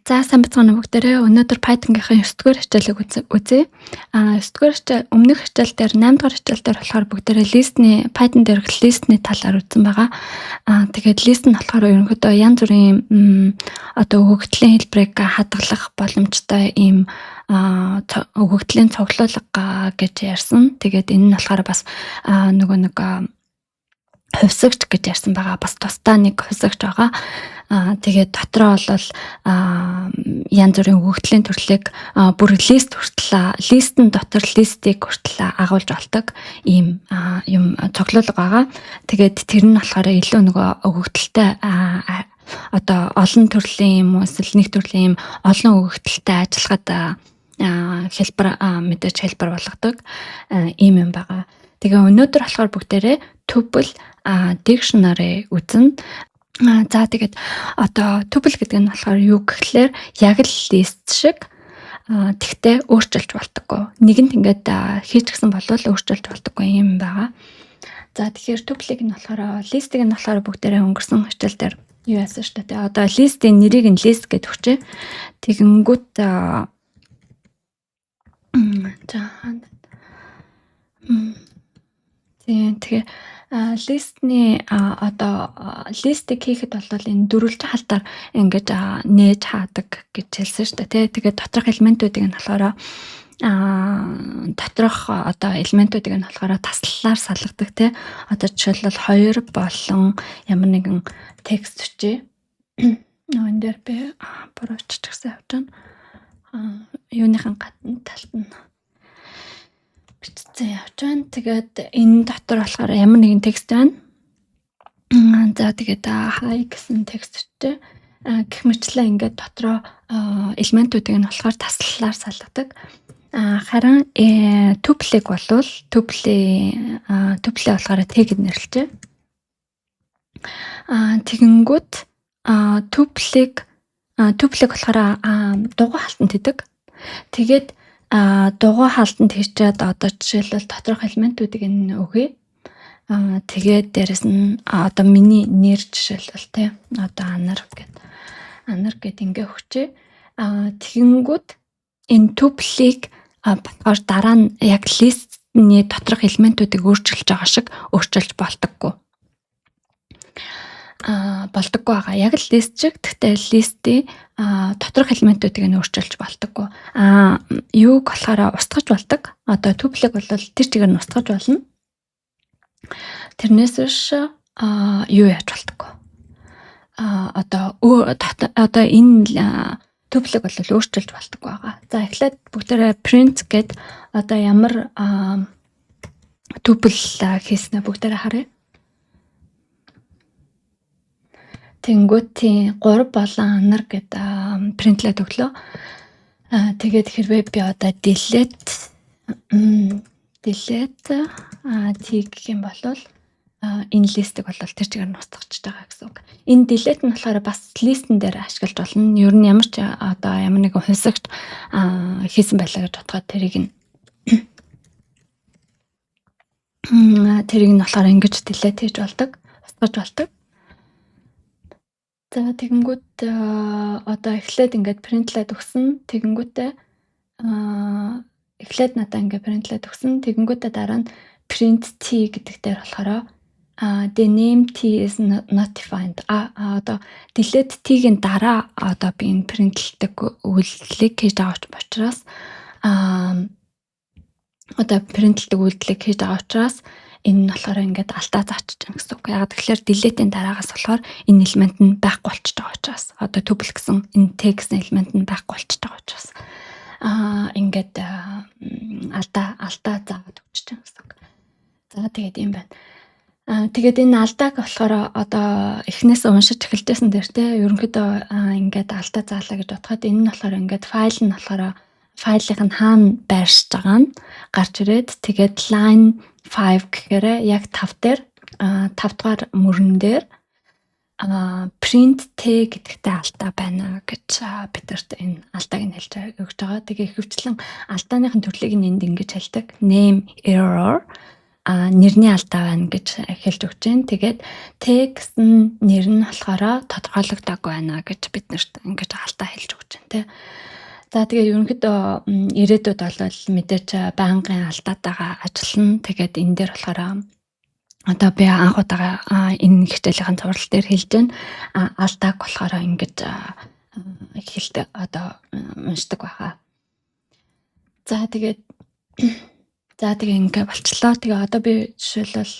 За сайн бацгаана бүгдээрээ. Өнөөдөр Python-гийн 9-р хичээлийг үзье. 9-р хичээл өмнөх хичээл дээр 8-р хичээл дээр болохоор бүгдээрээ листний Python дээрх листний талаар үзсэн байгаа. Тэгээд лист нь болохоор ерөнхийдөө янз бүрийн одоо өгөгдлийн хэлбэрийг хадгалах боломжтой ийм өгөгдлийн цуглуулга гэж ярьсан. Тэгээд энэ нь болохоор бас нөгөө нэг хувьсагч гэж ярьсан байгаа. Бас тусдаа нэг хувьсагч байгаа. Тэгээд дотроо бол янз бүрийн өгөгдлийн төрлийг бүр лист хүртэл листэн дотор листийг хүртэл агуулж олдог ийм юм цуглуулга байгаа. Тэгээд тэр нь болохоор илүү нөгөө өгөгдөлтэй одоо олон төрлийн юм уу эсвэл нэг төрлийн юм олон өгөгдөлтэй ажиллахад хэлбэр мэдээж хэлбэр болгодог ийм юм байгаа. Тэгээ өнөөдөр болохоор бүгдээрээ tuple dictionary үзнэ. За тэгээд одоо tuple гэдэг нь болохоор юу гэхлээр яг л list шиг тэгтээ өөрчилж болтоггүй. Нэгэнт ингээд хийчихсэн болвол өөрчилж болтоггүй юм байгаа. За тэгэхээр tuple-ийг нь болохоор list-ийг нь болохоор бүгдээрээ өнгөрсөн хичээл дээр юу яасан шүү дээ. Одоо list-ийн нэрийг нь list гэж өгчээ. Тэгэнгүүт за тэгээ листний одоо листийг хийхэд бол энэ дөрвөлжин халтаар ингэж нээж хаадаг гэж хэлсэн шүү дээ. Тэгээд доторх элементүүдийг нь болохоор доторх одоо элементүүдийг нь болохоор таслалаар салгадаг тий. Одоо жишээлбэл 2 болон ямар нэгэн текст өчөө. Энэ дээр би бурууч гэсэн явж байна. Юуныхан гадна талд нь бичсэн явж байна. Тэгээд энэ дотор болохоор ямар нэгэн текст байна. За тэгээд hi гэсэн текст өчөө. Гэх мэтлээ ингээд дотроо элементүүдийг нь болохоор таслалаар салгадаг. Харин tuple-ийг болвол tuple болохоор tag-д нэрлэжээ. Тэгэнгүүт tuple-ийг болохоор дугуй халтанд хийдэг. Тэгээд дугуй халтанд хийчээд одоо жишээлбэл доторх элементүүдийг нь өгье. Тэгээд дээрэс нь одоо миний нэр жишээлбэл тий одоо анар гэд ингээ өгчээ. Тэгэнгүүт энэ tuple-ийг батгаар дараа нь яг листний доторх элементүүдийг өөрчилж байгаа шиг өөрчилж болдоггүй. Болдоггүй байгаа. Яг л лист шиг гэхдээ листийн доторх элементүүдийг нь өөрчилж болдоггүй. Юуг болохоор устгаж болдог. Одоо tuple-ийг бол тэр чигээр нь устгаж болно. Тэрнээс биш юу яаж болдоггүй. Одоо энэ tuple-ийг бол өөрчилж болдоггүй байгаа. За эхлээд бүгдээрээ print гэд одоо ямар tuple хийснэ бүгдээрээ харъя. Тэнгүүтийн 3 болон анар гэд принтлээд өглөө. Тэгээд хэрвээ би одоо delete t гэх юм бол энэ листийг бол тэр чигээр нь устгахж байгаа гэсэн үг. Энэ delete нь болохоор бас листэн дээр ашиглаж болно. Ер нь ямар ч одоо ямар нэгэн хувьсагт хийсэн байлаа гэж бодоход тэрийг нь болохоор ингэж delete хийж болдог, устгаж болдог. За тэгэнгүүт одоо эхлээд ингээд принтлээд өгсөн. Тэгэнгүүтээ эхлээд надаа ингээд принтлээд өгсөн. Тэгэнгүүтээ дараа нь print t гэдэг дээр болохоор the name t is not defined. Одоо delete t-ийн дараа одоо би энэ принтлдэг үйлдэлийг хийж байгаа учраас одоо принтлдэг үйлдэлийг хийж байгаа учраас энэ нь болохоор ингээд алдаа заачиж байгаа гэсэн үг. Яг тэгэхээр delete-ийн дараагаас болохоор энэ элемент нь байхгүй болчихж байгаа учраас одоо tuple гэсэн энэ tag гэсэн элемент нь байхгүй болчихж байгаа учраас ингээд алдаа заагаад өгч байгаа гэсэн үг. За тэгээд юм байна. Тэгээд энэ алдааг болохоор одоо эхнээс уншиж эхэлжсэн дээр те ерөнхийдөө ингээд алдаа заалаа гэж бодоход энэ нь болохоор ингээд файл нь болохоор файлын нь хаана байршиж байгаа нь гарч ирээд тэгээд line 5 гэхээр яг 5 дээр 5 дугаар мөрөн дээр print t гэдэгтэй алдаа байна гэж бидэрт энэ алдааг нь хэлж өгч байгаа. Тэгээ ихэвчлэн алдааныхын төрлийг нь энд ингэж хэлдэг. Name error нэрний алдаа байна гэж хэлж өгч जैन. Тэгээд t гэсэн нэр нь болохоор тодорхойлогдоогүй байна гэж биднэрт ингэж алдаа хэлж өгч За тэгээ ерөнхийдөө ирээдүйд болвол мэдээж байнгын алдаатайгаа ажиллана. Тэгээд энэ дээр болохоор одоо би анх удаага энэ хичээлийн зурвал дээр хэлж байна. Алдааг болохоор ингэж хэлдэг одоо уншдаг байхаа. За тэгээд ингээ болчлоо. Тэгээ одоо би жишээлбэл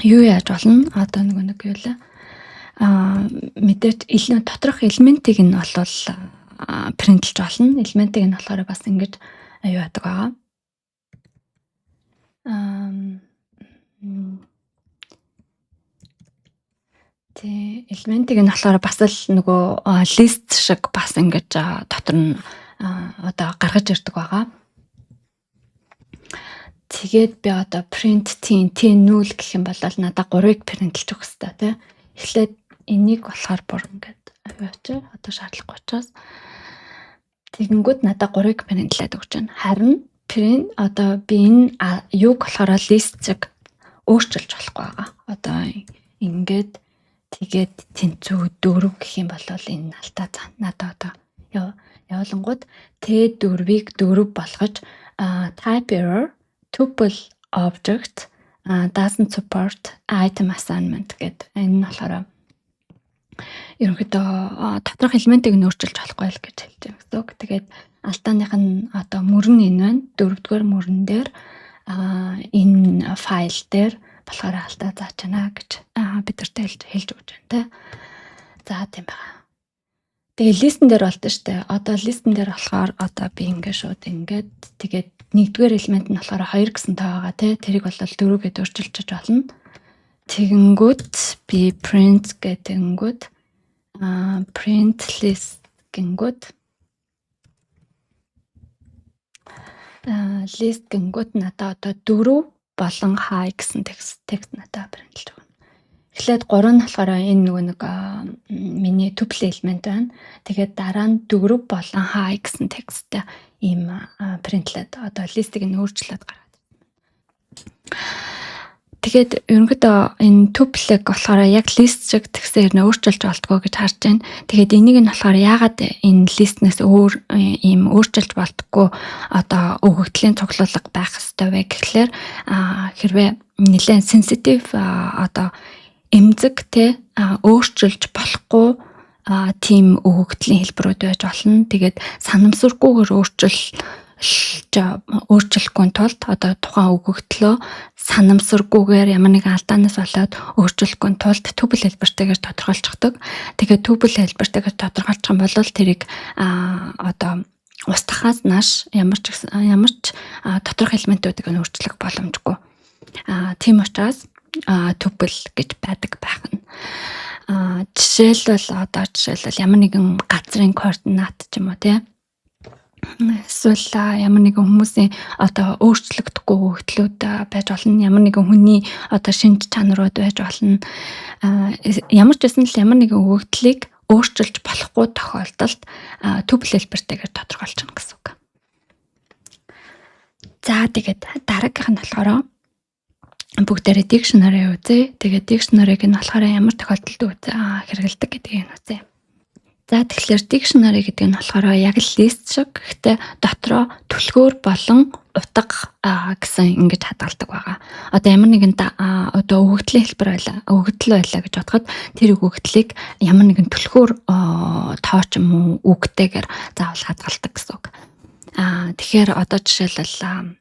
юу яаж болно? Одоо нэг юу лээ. Мэдээж доторх элементийг нь болвол принтлж болно. Элементийг нь болохоор бас ингэж юу яадаг байгаа. Тэ элементийг нь болохоор бас л нөгөө лист шиг бас ингэж дотор нь одоо гаргаж ирдэг байгаа. Тэгээд би одоо print нүүл гэх юм бол надад 3-ыг принтлж өгөх хэрэгтэй тий. Эхлээд энийг болохоор бүр ингээд аваач одоо шаардлахгүй учраас тэгэнгүүт надад 3-ыг принтлээд өгч байна. Харин print одоо би энэ юг болохоор list шиг өөрчилж болохгүй байгаа. Одоо ингээд тэгээд тэнцүү 4 гэх юм бол энэ алдаа надад одоо явуулангууд T4-ийг 4 болгож type error tuple object doesn't support item assignment гэдэг. Энэ нь болохоор ерөнхийдөө доторх элементийг нь өөрчилж болохгүй л гэж хэлж байгаа гэсэн үг. Тэгээд алдааных нь одоо мөрөн энэ байна. 4-р мөрөн дээр энэ файл дээр болохоор алдаа зааж байна гэж бидэртэй хэлж өгч байна те. За тийм байна. Тэгээ листен дээр болдог штэ. Одоо листен дээр болохоор одоо би ингээд шууд ингээд тэгээд 1-р элемент нь болохоор 2 гэсэн тоо байгаа те. Тэрийг бол 4 гэдээ өөрчилж болно. Тэгэнгүүт би print гэдэнгүүт print list гингүүт list гингүүт надад одоо 4 болон high гэсэн текст надад принтлж өгнө. Эхлээд 3 нь болохоор энэ нэг миний tuple элемент байна. Тэгээд дараа нь 4 болон high гэсэн тексттэй ийм принтлээд одоо листийг нь өөрчлөөд гаргаад. Тэгээд ерөнхийдөө энэ tuple-г болохоор яг list шиг тэгсээр нэ өөрчилж болтгоо гэж харж байна. Тэгээд энийг нь болохоор яагаад энэ листнээс өөр ийм өөрчилж болтгоо одоо өгөгдлийн цуглуулга байх ёстой вэ гэхлээр хэрвээ нэлээд sensitive одоо эмзэг те өөрчилж болохгүй тийм өгөгдлийн хэлбэрүүд байж болно. Тэгээд санамсаргүйгээр өөрчлөхгүй тулд одоо тухайн өгөгдлөө санамсаргүйгээр ямар нэгэн алдаанаас болоод өөрчлөхгүй тулд tuple хэлбэртэйгээр тодорхойлцдог. Тэгээд tuple хэлбэртэйгээр тодорхойлчих юм бол тэрийг одоо устгахаас нааш ямар ч доторх элементүүдийг нь өөрчлөх боломжгүй. Тийм учраас tuple гэж байдаг байх нь. Жишээлбэл ямар нэгэн газрын координат ч юм уу тийм эсвэл ямар нэгэн хүмүүсийн одоо өөрчлөгдөхгүй өгөгдлүүд байж болно. Ямар нэгэн хүний одоо шинж чанарууд байж болно. Ямар ч байсан л ямар нэгэн өгөгдлийг өөрчилж болохгүй тохиолдолд tuple хэлбэртэйгээр тодорхойлчихно гэсэн үг. За тэгээд дараагийнх нь болохоор бүгдээрээ dictionary үзье. Тэгээд dictionary-г нь болохоор ямар тохиолдолд хэрэгэлдэг гэдгийг нь үзье. За тэгэхээр dictionary гэдэг нь болохоор яг л list шиг гэхдээ дотроо түлхүүр болон утга гэсэн ингэж хадгалдаг байгаа. Одоо ямар нэгэн одоо өгөгдлийн хэлбэр байлаа, өгөгдөл байлаа гэж бодоход тэр өгөгдлийг ямар нэгэн түлхүүр тоо ч юм уу үгтэйгээр заавал хадгалдаг гэсэн үг. Тэгэхээр одоо жишээлбэл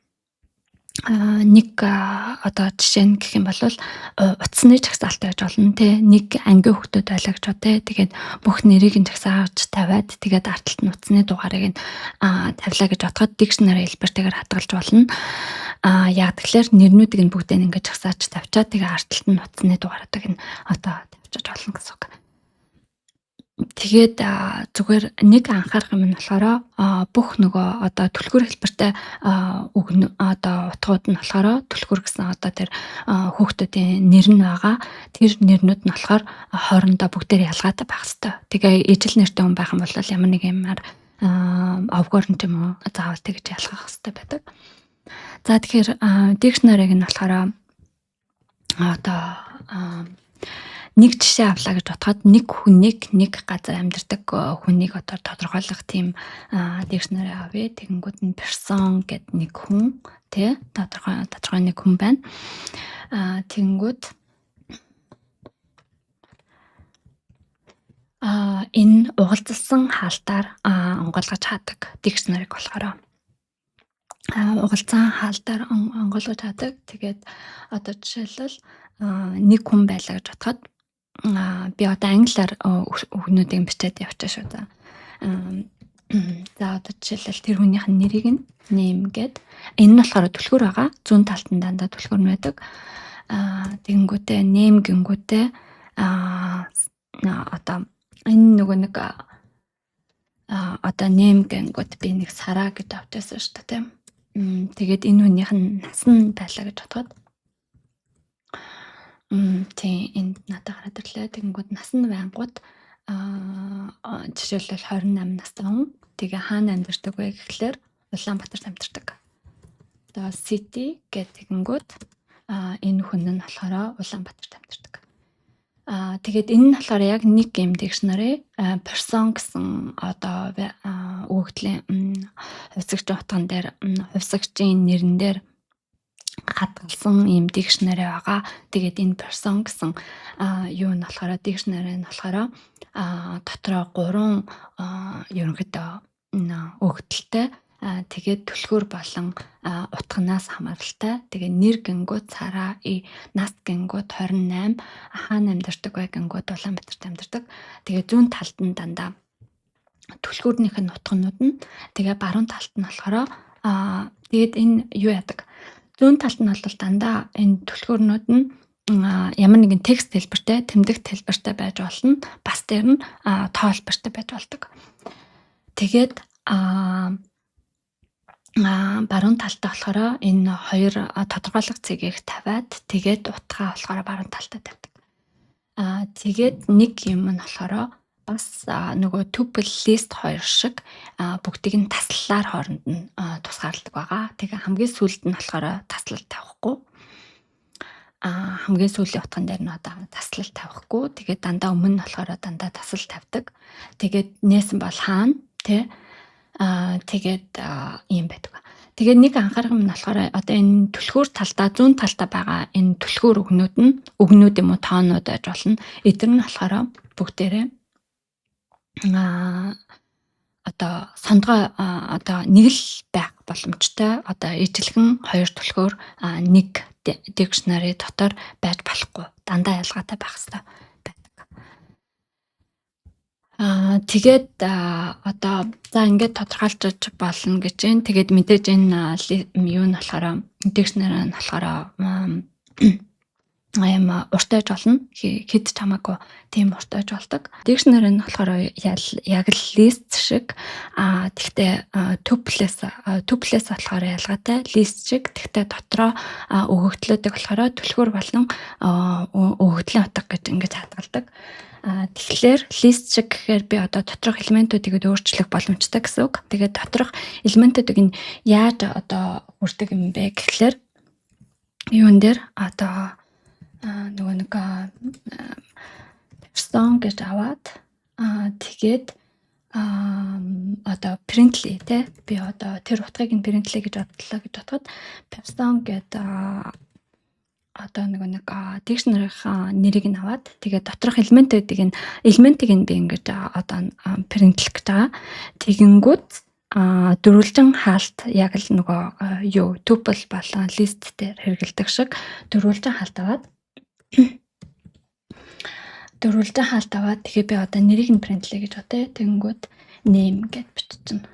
нэг одоо жишээ нь гэх юм бол утасны жагсаалт байж болно те. Нэг ангийн хүүхдүүд байлаа гэж бод те. Тэгээд бүх нэрийг нь жагсааж тавиад тэгээд арталт нь утасны дугаарыг нь тавилаа гэж бодоход dictionary хэлбэртэйгээр хадгалж болно. Яг тэгэхээр нэрнүүдийг нь бүгдийг нь ингэж жагсааж тавьчаад тэгээд арталт нь утасны дугааруудыг нь одоо тавьчих болно гэсэн үг. Тэгээд зүгээр нэг анхаарах юм нь болохоор бүх нөгөө одоо түлхүүр хэлбэртэй одоо утгууд нь болохоор түлхүүр гэсэн одоо тэр хүүхдүүдийн нэр нь байгаа. Тэр нэрнүүд нь болохоор хоорондоо бүгдээр ялгаатай байх хэрэгтэй. Тэгээ ижил нэртэй хүн байх юм бол ямар нэг юмар овгоор нь юм уу заавал тэгж ялгах хэрэгтэй байдаг. За тэгэхээр dictionary-г нь болохоор одоо нэг жишээ авлаа гэж бодоход нэг хүнийг нэг газар амьдардаг хүнийг одоо тодорхойлох тийм дикшнери авъя. Тэгэнгүүт нь person гэд нэг хүн тий тодорхой нэг хүн байна. Тэгэнгүүт энэ угалзалсан хаалтаар онгойлгож хаадаг дикшнерийг болохоор угалзсан хаалтаар онгойлгож хаадаг. Тэгээд одоо жишээлбэл нэг хүн байлаа гэж бодоход би одоо англиар үгнүүдийг бичээд явчихаа шүү дээ. За одоо жишээлбэл тэр хүнийх нь нэрийг нь name гэд. Энэ нь болохоор түлхүүр байгаа. Зүүн талд нь дандаа түлхүүр байдаг. Тэгэнгүүтээ name гингүүтээ одоо энэ нөгөө нэг одоо name гингүүт би нэг Сара гэж авчихсан шүү дээ. Тэгээд энэ хүнийх нь насан байлаа гэж бодоход тийм энд надад гараад ирлээ. Тэгэнгүүт насан байнгут жишээлбэл 28 настай хүн. Тэгээ хаана амьдардаг вэ гэхлээр Улаанбаатарт амьдардаг. Одоо city гэдэг тэгэнгүүт энэ хүн нь болохоор Улаанбаатарт амьдардаг. Тэгээд энэ нь болохоор яг нэг юм дикшнери person гэсэн одоо өгөгдлийн хувьсагчийн утган дээр хувьсагчийн нэрэн дээр хадгалсан юм дикшнери байгаа. Тэгээд энэ person гэсэн юу нь болохоор дикшнери нь болохоор дотроо 3 ерөнхийдөө өгөгдөлтэй тэгээд түлхүүр болон утганаас хамааралтай. Тэгээд нэр гингүүд Сара, нас гингүүд 28, хаана амьдардаг вэ гингүүд Улаанбаатарт амьдардаг. Тэгээд зүүн талд нь дандаа түлхүүрнийх нь утганууд нь тэгээ баруун талд нь болохоор тэгээд энэ юу яадаг. Зүүн талд нь бол дандаа энэ түлхүүрнүүд нь ямар нэгэн текст хэлбэртэй, тэмдэг хэлбэртэй байж болно. Бас дээр нь тоо хэлбэртэй байж болдог. Тэгээд баруун талтай болохоор энэ хоёр тодорхойлох цэгийг тавиад тэгээд утгаа болохоор баруун талтаа тавьдаг. Тэгээд нэг юм нь болохоор бас нөгөө tuple list хоёр шиг бүгдийг нь таслалаар хооронд нь тусгаарладаг байгаа. Тэгээ хамгийн сүүлд нь болохоор таслал тавихгүй. Хамгийн сүүлийн утган дээр нь одоо таслал тавихгүй. Тэгээд дандаа өмнө нь болохоор дандаа таслал тавьдаг. Тэгээд нээсэн бол хаана тий тэгээд юм байдаг. Тэгээд нэг анхаарах юм нь болохоор одоо энэ түлхүүр талдаа зүүн талдаа байгаа энэ түлхүүр өгнүүд юм уу тоонууд байж болно. Эдгээр нь болохоор бүгдээрээ одоо сондгой одоо нэг л байх боломжтой. Одоо ижлэгэн хоёр түлхүүр нэг дикшнери дотор байж болохгүй. Дандаа ялгаатай байх хэрэгтэй байдаг. Тэгээд одоо за ингээд тодорхойлж болно гэж байна. Тэгээд мэдээж энэ юу нь болохоор дикшнери нь болохоор аим уртайж болно. Хэд ч хамаагүй тийм уртайж болдог. Дикшнери нь болохоор яг л лист шиг тэгтээ туплес болохоор ялгаатай. Лист шиг тэгтээ дотроо өгөгдлүүдийг болохоор түлхүүр болон өгөгдлийн утга гэж ингэж хадгалдаг. Тэгэхээр лист шиг гэхээр би одоо доторх элементүүдийг өөрчлөх боломжтой гэсэн үг. Тэгээд доторх элементүүдийг нь яаж одоо хүрдэг юм бэ гэхлээр юун дээр одоо нөгөө нэг person гэж аваад тэгээд одоо printly те би одоо тэр утгыг нь printly гэж бодлоо гэж бодоход person гэдэг одоо нэг dictionary-ийн нэрийг нь аваад тэгээд доторх элементийг нь би ингэж одоо printlэх гэж байгаа. Тэгэнгүүт дөрвөлжин хаалт яг л нөгөө юу tuple болон list дээр хэрэгэлдэг шиг дөрвөлжин хаалт аваад тэгээ би одоо нэрийг нь printleh гэж бодъё. Тэгэнгүүт name гэж биччихнэ.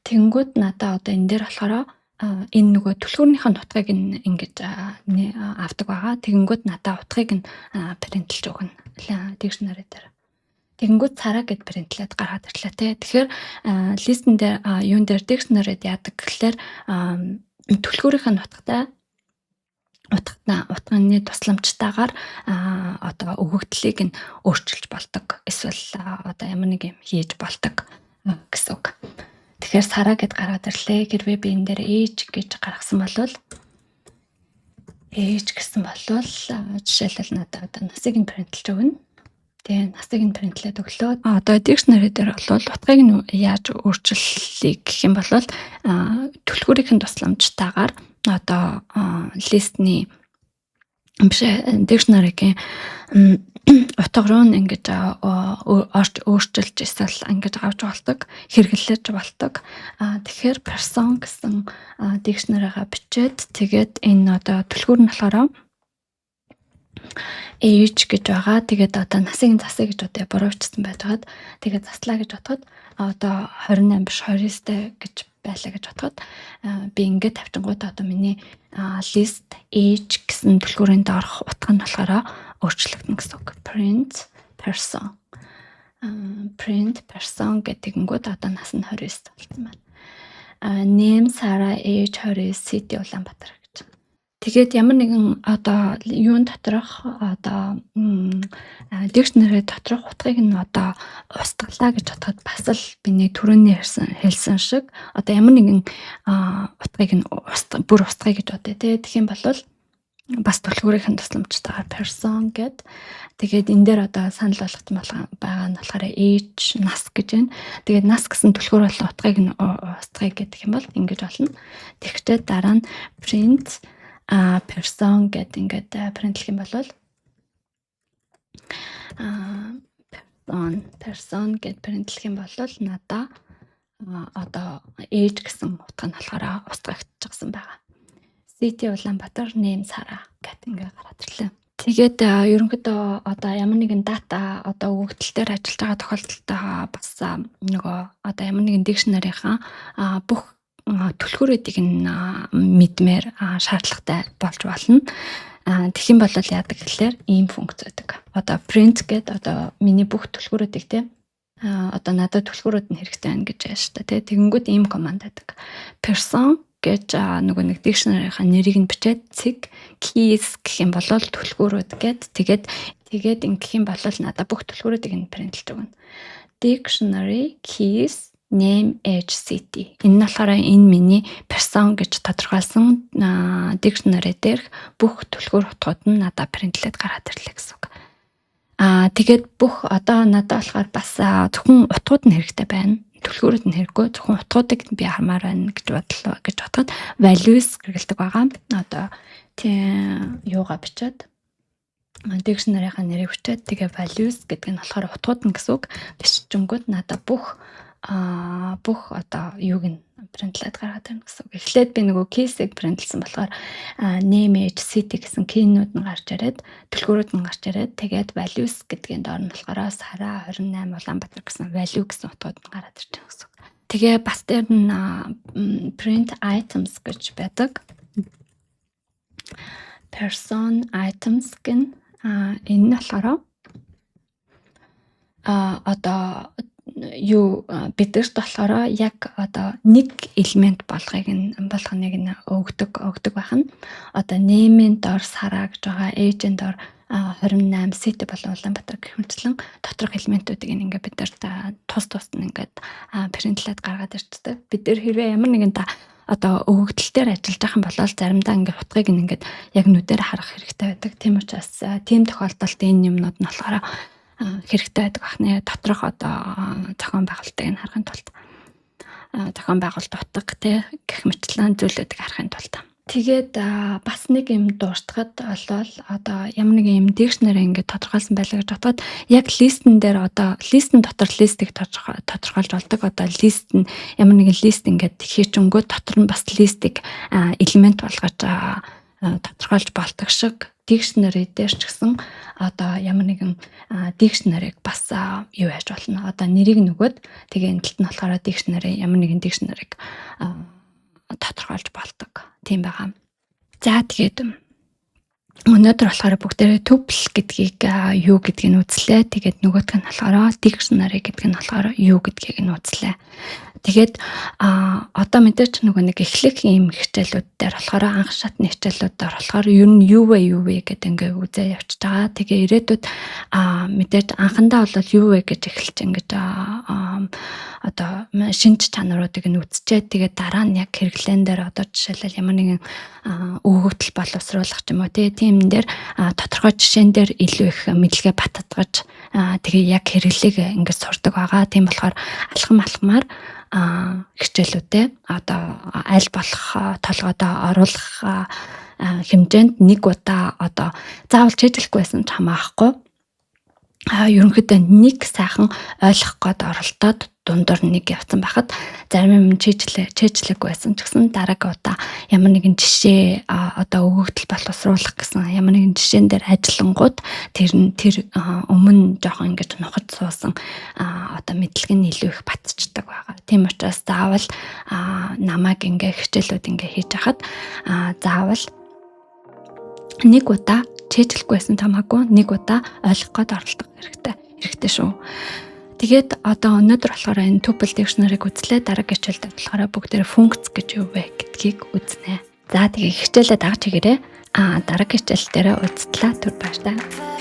Тэгэнгүүт надаа одоо энэ дээр болохоор энэ нөгөө түлхүүрнийхэн утгыг нь ингэж авдаг байгаа. Тэгэнгүүт надаа утгыг нь printlж өгнө. Dictionary дээр. Тэгэнгүүт Сара гэд printlээд гаргаад ирлээ те. Тэгэхээр листэн дээр юун дээр dictionary-д яадаг гэхэлэр түлхүүрийнхэн утганы тусламжтайгаар одоо өгөгдлийг нь өөрчилж болдог. Эсвэл одоо ямар нэг юм хийж болдог гэсэн үг. Тэгэхээр Сара гэд гараад ирлээ. Хэрвээ би энэ дээр age гэж гаргасан бол age гэсэн болвол жишээлбэл надад одоо насыг нь принтлж өгнө. Тэгээ насыг нь принтлээд өглөө. Одоо dictionary дээр бол утгыг нь яаж өөрчлөлийг гэх юм бол түлхүүрийн тусламжтайгаар одоо листний dictionary-гийн утга руу ингэж өөрчилж эсвэл ингэж авч болдог, хэрэглэж болдог. Тэгэхээр person гэсэн dictionary-га бичээд тэгээд энэ одоо түлхүүр нь болохоор age гэж байгаа. Тэгээд одоо насыг засаа гэж одоо буруучсан байжгаад тэгээд заслаа гэж бодоход одоо 28 биш 29-тэй гэж байлаа гэж бодоход би ингээд тавьчингууд одоо миний list age гэсэн түлхүүрэнд орох утга нь болохоор өөрчлөгдөн гэсэн үг. Print person гэдэгнгүүд одоо нас нь 29 болсон байна. Name Sara, age 29, city Улаанбаатар гэж. Тэгээд ямар нэгэн одоо юун доторх одоо dictionary доторх утгыг нь одоо устгалаа гэж бодоход бас л биний түрүүний хэлсэн шиг одоо ямар нэгэн утгыг нь бүр устгая гэж бодъё те. Тэгэх юм бол бас түлхүүрийн тусламжтайгаар person гэд тэгээд энэ дээр одоо санал болгох байгаа нь болохоор age нас гэж байна. Тэгээд нас гэсэн түлхүүр болон утгыг нь устгая гэдэг юм бол ингэж болно. Тэгвэл дараа нь print person гэд ингээд принтлэх юм бол person гэд принтлэх юм бол надаа одоо age гэсэн утга нь болохоор устгагдчихсан байгаа. City Улаанбаатар, name Sara гэт ингээд гараад ирлээ. Тэгээд ерөнхийдөө одоо ямар нэгэн дата одоо өгөгдөл дээр ажиллаж байгаа тохиолдолд бас нөгөө одоо ямар нэгэн dictionary-ийн бүх түлхүүрүүдийг нь мэдмээр шаардлагатай болж болно. Тэгэх юм бол яадаг гэхэлэр ийм функц байдаг. Одоо print гэдэг одоо миний бүх түлхүүрүүдийг те одоо надад түлхүүрүүд нь хэрэгтэй байна гэж яаж та те. Тэгэнгүүт ийм команд байдаг. Person гэж нөгөө нэг dictionary-ийн нэрийг нь бичээд цэг keys гэх юм бол түлхүүрүүд гэд тэгээд ингэх юм бол надад бүх түлхүүрүүдийг нь принтлж өгнө. Dictionary keys name age city. Энэ нь болохоор энэ миний person гэж тодорхойлсон dictionary дээрх бүх түлхүүр утгууд нь надад принтлээд гараад ирлээ гэсэн үг. Тэгээд бүх одоо надад болохоор бас зөвхөн утгууд нь хэрэгтэй байна. Түлхүүрүүд нь хэрэггүй. Зөвхөн утгуудыг би хармаар байна гэж бодоход values хэрэгэлдэг байгаа. Одоо тийм юугаа бичээд dictionary-ийн нэрийг бичээд тэгээ values гэдэг нь болохоор утгууд нь гэсэн үг. Биччихэнгүүт надад бүх одоо юуг нь принтлээд гаргаад байна гэсэн үг. Эхлээд би нөгөө case-ийг принтлсэн болохоор name age city гэсэн key-нүүд нь гарч ирээд түлхүүрүүд нь гарч ирээд тэгээд values гэдгийн доор нь болохоор Сара 28 Улаанбаатар гэсэн value гэсэн утгууд нь гараад ирж байгаа гэсэн үг. Тэгээ бас дээр нь print items гэж байдаг. Person items гэн энэ нь болохоор одоо бидэрт болохоор яг одоо нэг элемент болгоныг нь өгдөг байна. Одоо name-ийн доор Сара гэж байгаа, age-ийн доор 28 city болон Улаанбаатар гэх мэтчлэн доторх элементүүдийг ингээд бид нар тус нь ингээд принтлээд гаргаад ирчдэг. Бид нар хэрвээ ямар нэгэн одоо өгөгдөл дээр ажиллаж байгаа юм бол заримдаа ингээд утгыг ингээд яг нүдээр харах хэрэгтэй байдаг. Тийм учраас тийм тохиолдолд энэ юмнууд нь болохоор хэрэгтэй байдаг бахны доторх одоо зохион байгуулалтыг нь харахын тулд зохион байгуулалт утга гэх мэтлэн зүйлүүдийг харахын тулд тэгээд бас нэг юм дууртахад болвол одоо ямар нэгэн юм dictionary ингээд тодорхойлсон байлаа гэж бодоход яг листэн дээр одоо листэн дотор листийг тодорхойлж болдог. Одоо лист нь ямар нэгэн лист ингээд хийчингөө дотор нь бас листийг элемент болгож тодорхойлж болдог шиг dictionary дээр ч гэсэн одоо ямар нэгэн dictionary-г бас юу яаж болно. Одоо нэрийг нөгөөд тэгээ энэ талд нь болохоор dictionary ямар нэгэн dictionary-г тодорхойлж болдог. Тийм байгаа. За тэгээд Өнөөдөр болохоор бүгдээрээ tuple гэдгийг юу гэдгийг нь үзлээ. Тэгээд нөгөөх нь болохоор dictionary гэдэг нь болохоор юу гэдгийг нь үзлээ. Тэгээд одоо мэдээч нэг эхлэх ийм хичээлүүд дээр болохоор анх шатны хичээлүүд дээр болохоор ер нь юу вэ гэдэг ингээ үзээ явчихж байгаа. Тэгээ ирээдүйд мэдээж анхандаа бол юу вэ гэж эхэлж ингэж одоо шинж чанаруудыг нь үзчихээ. Тэгээд дараа нь яг хэрэглэн дээр одоо жишээлбэл ямар нэгэн өгөгдөл боловсруулах ч юм уу тийм дээр тодорхой жишээн дээр илүү их мэдлэгээ баттгаж тэгээ яг хэрэглээг ингэж сурдаг байгаа. Тийм болохоор алхамаар хичээлүүдээ одоо аль болох толгойдоо оруулах хэмжээнд нэг удаа одоо заавал чийжлэхгүй байсан ч хамаахгүй ерөнхийдөө нэг сайхан ойлгох гээд оролдоод дундуур нэг явцсан байхад зарим юм чийжлэхгүй байсан ч гэсэн дараагийн удаа ямар нэгэн жишээ одоо өгөгдөл боловсруулах гэсэн ямар нэгэн жишээн дээр ажиллангууд тэр өмнө жоохон ингэж нухаж суусан одоо мэдлэг нь илүү их батцдаг байгаа. Тийм учраас заавал намайг ингээ хичээлүүд ингээ хийж хахад заавал нэг удаа чийжлэхгүйсэн тамаагүй нэг удаа ойлгох гээд оролдох хэрэгтэй шүү. Тэгээд одоо өнөөдөр болохоор энэ tuple dictionary-г үзлээ. Дараагийн хичээлдээ болохоор бүгдээрээ функц гэж юу вэ гэдгийг үзнэ. За тэгээ хичээлээ дагаж хийгээрэй. Дараагийн хичээл дээр уулзтлаа. Түр баярлалаа.